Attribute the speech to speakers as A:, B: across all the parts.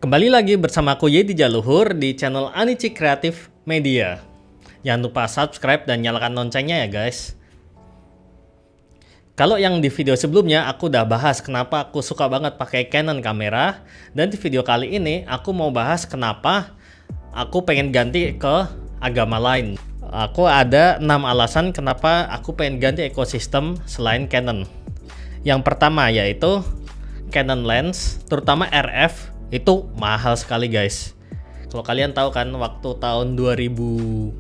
A: Kembali lagi bersama aku Yedi Jaluhur di channel Anici Kreatif Media. Jangan lupa subscribe dan nyalakan loncengnya ya guys. Kalau yang di video sebelumnya aku udah bahas kenapa aku suka banget pakai Canon kamera, dan di video kali ini aku mau bahas kenapa aku pengen ganti ke agama lain. Aku ada 6 alasan kenapa aku pengen ganti ekosistem selain Canon. Yang pertama yaitu Canon lens, terutama RF, itu mahal sekali guys. Kalau kalian tahu kan waktu tahun 2021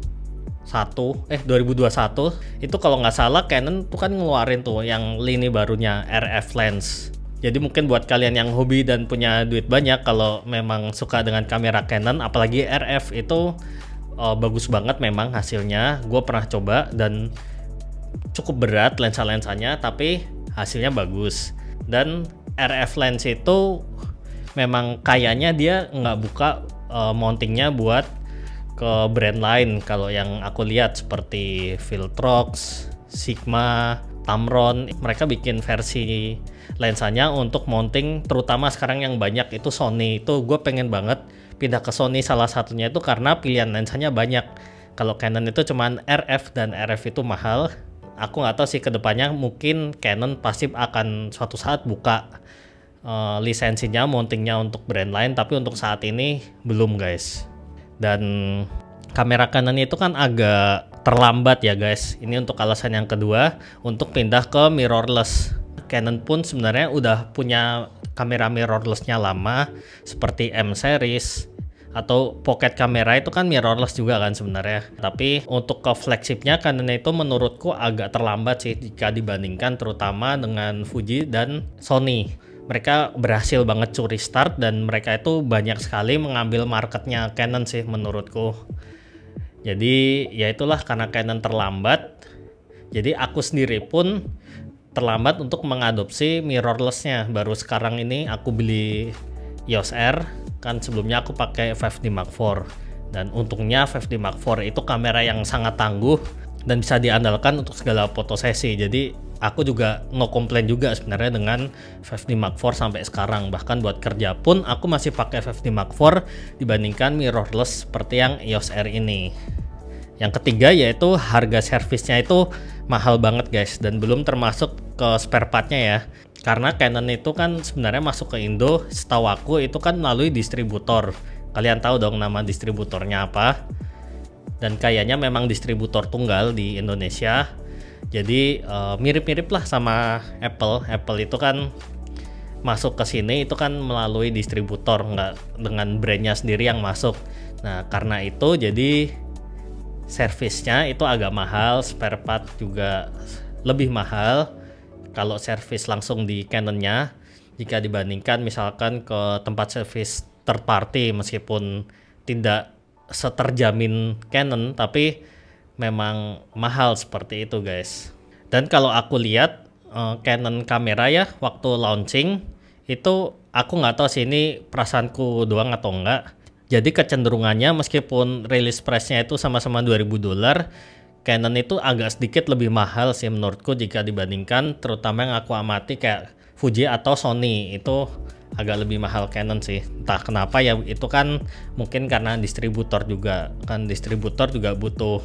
A: itu kalau nggak salah Canon tuh kan ngeluarin tuh yang lini barunya RF lens. Jadi mungkin buat kalian yang hobi dan punya duit banyak, kalau memang suka dengan kamera Canon apalagi RF itu bagus banget memang hasilnya. Gue pernah coba dan cukup berat lensa-lensanya tapi hasilnya bagus. Dan RF lens itu memang kayaknya dia nggak buka mountingnya buat ke brand lain. Kalau yang aku lihat seperti Viltrox, Sigma, Tamron, mereka bikin versi lensanya untuk mounting, terutama sekarang yang banyak itu Sony. Itu gue pengen banget pindah ke Sony, salah satunya itu karena pilihan lensanya banyak. Kalau Canon itu cuman RF dan RF itu mahal. Aku nggak tahu sih kedepannya, mungkin Canon pasti akan suatu saat buka lisensinya, mountingnya untuk brand lain, tapi untuk saat ini belum guys. Dan kamera Canon itu kan agak terlambat ya guys. Ini untuk alasan yang kedua, untuk pindah ke mirrorless. Canon pun sebenarnya udah punya kamera mirrorlessnya lama, seperti M series atau pocket kamera itu kan mirrorless juga kan sebenarnya. Tapi untuk ke flagshipnya Canon itu menurutku agak terlambat sih jika dibandingkan terutama dengan Fuji dan Sony. Mereka berhasil banget curi start dan mereka itu banyak sekali mengambil marketnya Canon sih menurutku. Jadi ya itulah, karena Canon terlambat, jadi aku sendiri pun terlambat untuk mengadopsi mirrorlessnya. Baru sekarang ini aku beli EOS R, kan sebelumnya aku pakai 5D Mark IV. Dan untungnya 5D Mark IV itu kamera yang sangat tangguh dan bisa diandalkan untuk segala fotosesi. Jadi aku juga no komplain juga sebenarnya dengan 5D Mark IV sampai sekarang. Bahkan buat kerja pun aku masih pakai 5D Mark IV dibandingkan mirrorless seperti yang EOS R ini. Yang ketiga yaitu harga servisnya itu mahal banget guys, dan belum termasuk ke spare partnya ya. Karena Canon itu kan sebenarnya masuk ke Indo, setahu aku itu kan melalui distributor. Kalian tahu dong nama distributornya apa? Dan kayaknya memang distributor tunggal di Indonesia. Jadi mirip-mirip lah sama Apple. Apple itu kan masuk ke sini itu kan melalui distributor, nggak dengan brandnya sendiri yang masuk. Nah karena itu jadi servisnya itu agak mahal, spare part juga lebih mahal kalau servis langsung di Canonnya jika dibandingkan misalkan ke tempat servis third party. Meskipun tidak seterjamin Canon tapi memang mahal seperti itu guys. Dan kalau aku lihat Canon kamera ya waktu launching itu, aku nggak tahu sih ini perasaanku doang atau enggak, jadi kecenderungannya meskipun release price-nya itu sama-sama $2000, Canon itu agak sedikit lebih mahal sih menurutku jika dibandingkan terutama yang aku amati kayak Fuji atau Sony. Itu agak lebih mahal Canon sih, entah kenapa ya. Itu kan mungkin karena distributor juga kan, distributor juga butuh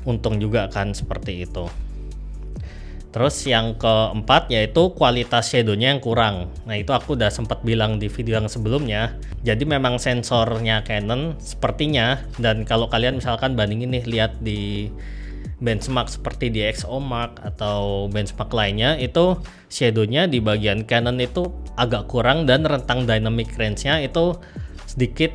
A: untung juga kan, seperti itu. Terus yang keempat yaitu kualitas shadownya yang kurang. Nah itu aku udah sempat bilang di video yang sebelumnya. Jadi memang sensornya Canon sepertinya, dan kalau kalian misalkan bandingin nih, lihat di benchmark seperti di XOMark atau benchmark lainnya, itu shadownya di bagian Canon itu agak kurang, dan rentang dynamic range-nya itu sedikit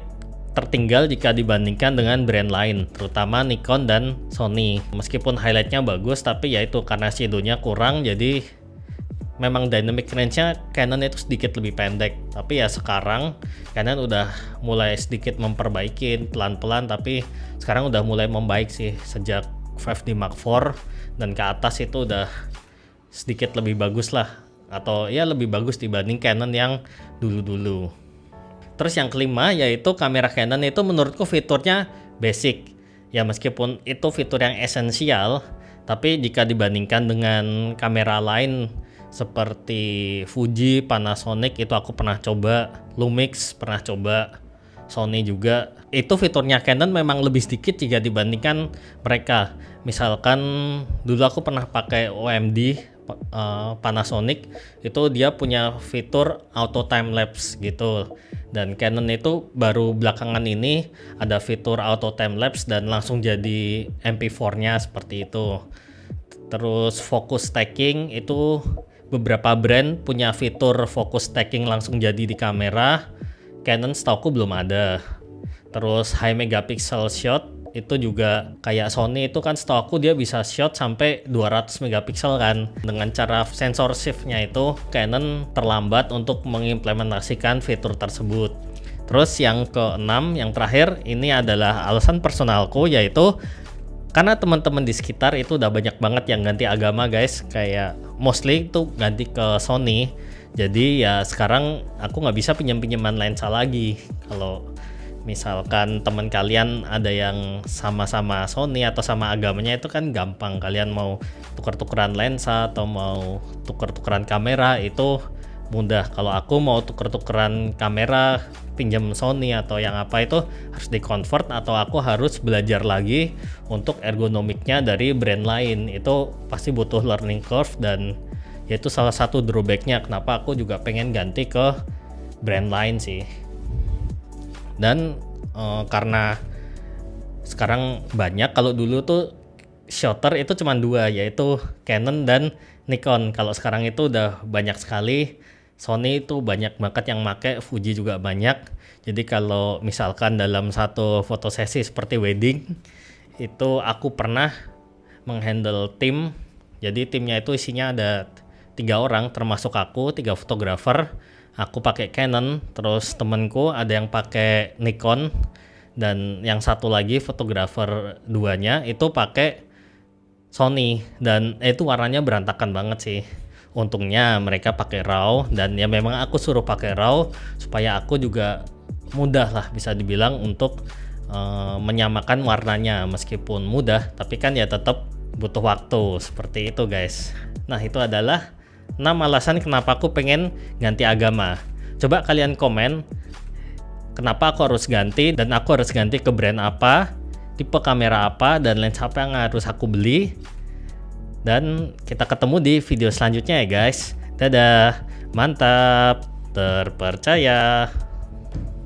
A: tertinggal jika dibandingkan dengan brand lain, terutama Nikon dan Sony. Meskipun highlightnya bagus, tapi ya itu karena shadownya kurang, jadi memang dynamic range-nya Canon itu sedikit lebih pendek. Tapi ya sekarang Canon udah mulai sedikit memperbaiki pelan-pelan, tapi sekarang udah mulai membaik sih sejak 5D Mark IV dan ke atas itu udah sedikit lebih bagus lah, atau ya lebih bagus dibanding Canon yang dulu-dulu. Terus yang kelima yaitu kamera Canon itu menurutku fiturnya basic. Ya meskipun itu fitur yang esensial, tapi jika dibandingkan dengan kamera lain seperti Fuji, Panasonic itu aku pernah coba, Lumix pernah coba, Sony juga. Itu fiturnya Canon memang lebih sedikit jika dibandingkan mereka. Misalkan dulu aku pernah pakai OMD Panasonic, itu dia punya fitur auto time lapse gitu. Dan Canon itu baru belakangan ini ada fitur auto time lapse dan langsung jadi MP4-nya seperti itu. Terus focus stacking itu beberapa brand punya fitur focus stacking langsung jadi di kamera. Canon setauku belum ada. Terus high megapixel shot itu juga kayak Sony itu kan setauku dia bisa shot sampai 200 megapiksel kan. Dengan cara sensor shift-nya itu Canon terlambat untuk mengimplementasikan fitur tersebut. Terus yang keenam, yang terakhir, ini adalah alasan personalku, yaitu karena teman-teman di sekitar itu udah banyak banget yang ganti agama guys, kayak mostly itu ganti ke Sony. Jadi ya sekarang aku nggak bisa pinjam-pinjaman lensa lagi. Kalau misalkan teman kalian ada yang sama-sama Sony atau sama agamanya itu kan gampang, kalian mau tuker-tukeran lensa atau mau tuker-tukeran kamera itu mudah. Kalau aku mau tuker-tukeran kamera pinjam Sony atau yang apa itu harus di convert atau aku harus belajar lagi untuk ergonomiknya dari brand lain. Itu pasti butuh learning curve dan yaitu salah satu drawbacknya kenapa aku juga pengen ganti ke brand lain sih. Dan karena sekarang banyak, kalau dulu tuh shutter itu cuma dua, yaitu Canon dan Nikon. Kalau sekarang itu udah banyak sekali. Sony itu banyak banget yang make, Fuji juga banyak. Jadi kalau misalkan dalam satu fotosesi seperti wedding itu aku pernah menghandle tim. Jadi timnya itu isinya ada 3 orang termasuk aku, 3 fotografer. Aku pakai Canon, terus temenku ada yang pakai Nikon, dan yang satu lagi fotografer duanya itu pakai Sony, dan itu warnanya berantakan banget sih. Untungnya mereka pakai RAW, dan ya memang aku suruh pakai RAW supaya aku juga mudah lah bisa dibilang untuk menyamakan warnanya. Meskipun mudah, tapi kan ya tetap butuh waktu, seperti itu guys. Nah itu adalah 6 alasan kenapa aku pengen ganti agama. Coba kalian komen kenapa aku harus ganti, dan aku harus ganti ke brand apa, tipe kamera apa, dan lensa apa yang harus aku beli. Dan kita ketemu di video selanjutnya ya guys. Dadah, mantap, terpercaya.